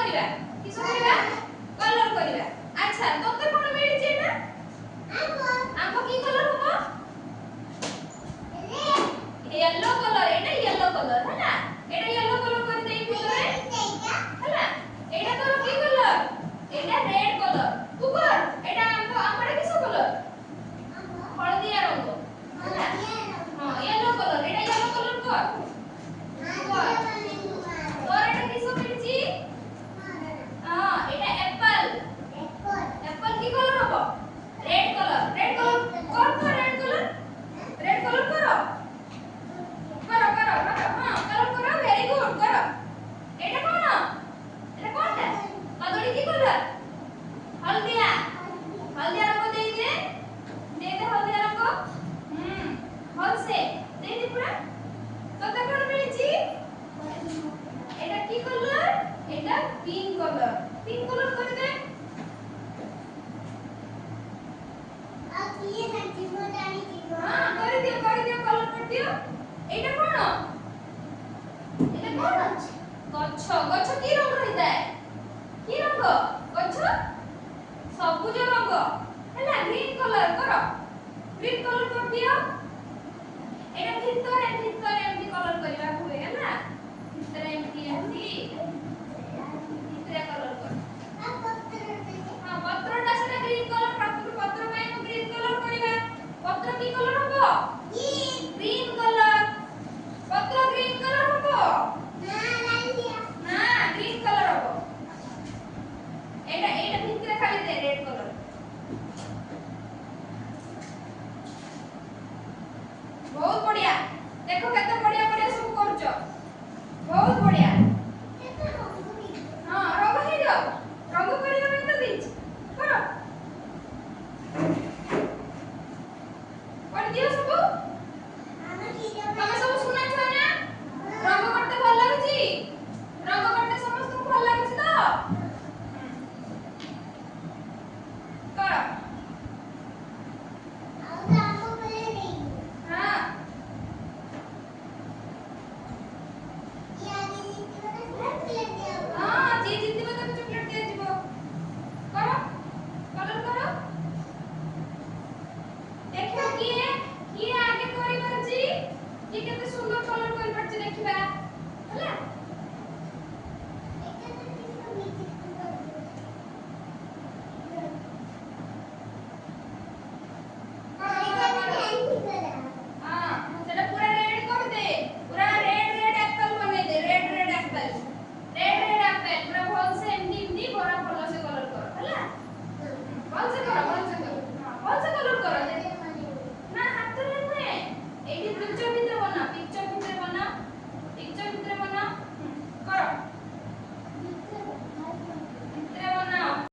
କରିବା କିସ କରିବା କଲର କରିବା ଆଚ୍ଛା ତତେ କଣ ମିଳିଛି ନା आंबो की कलर होबो येलो कलर एटा येलो कलर है ना एटा येलो कलर कर देई फुलरे है ना एटा तोर की कलर एटा रेड कलर तू कर एटा आंबो आंबोडा किसो कलर हळदिया रंग है ना हां येलो कलर एटा येलो कलर कर तोर एटा किसो मिलची हां एटा एप्पल एप्पल की कलर होबो रेड कलर कौन रेड कलर करो हां कलर करो वेरी गुड करो एटा कौन है कदड़ी की कलर हल्दिया रंग दे हल्दिया रंग हल से दे पूरा तते कोन मिलची एटा की कलर एटा पिंक कलर कर दे हां कर दियो कलर कर दियो एटा कोन गच्छ की रंग रहिता है की रंग गच्छ सबुज रंग है ना ग्रीन कलर कर दियो एटा भितरे एमती कलर करबा हुए है ना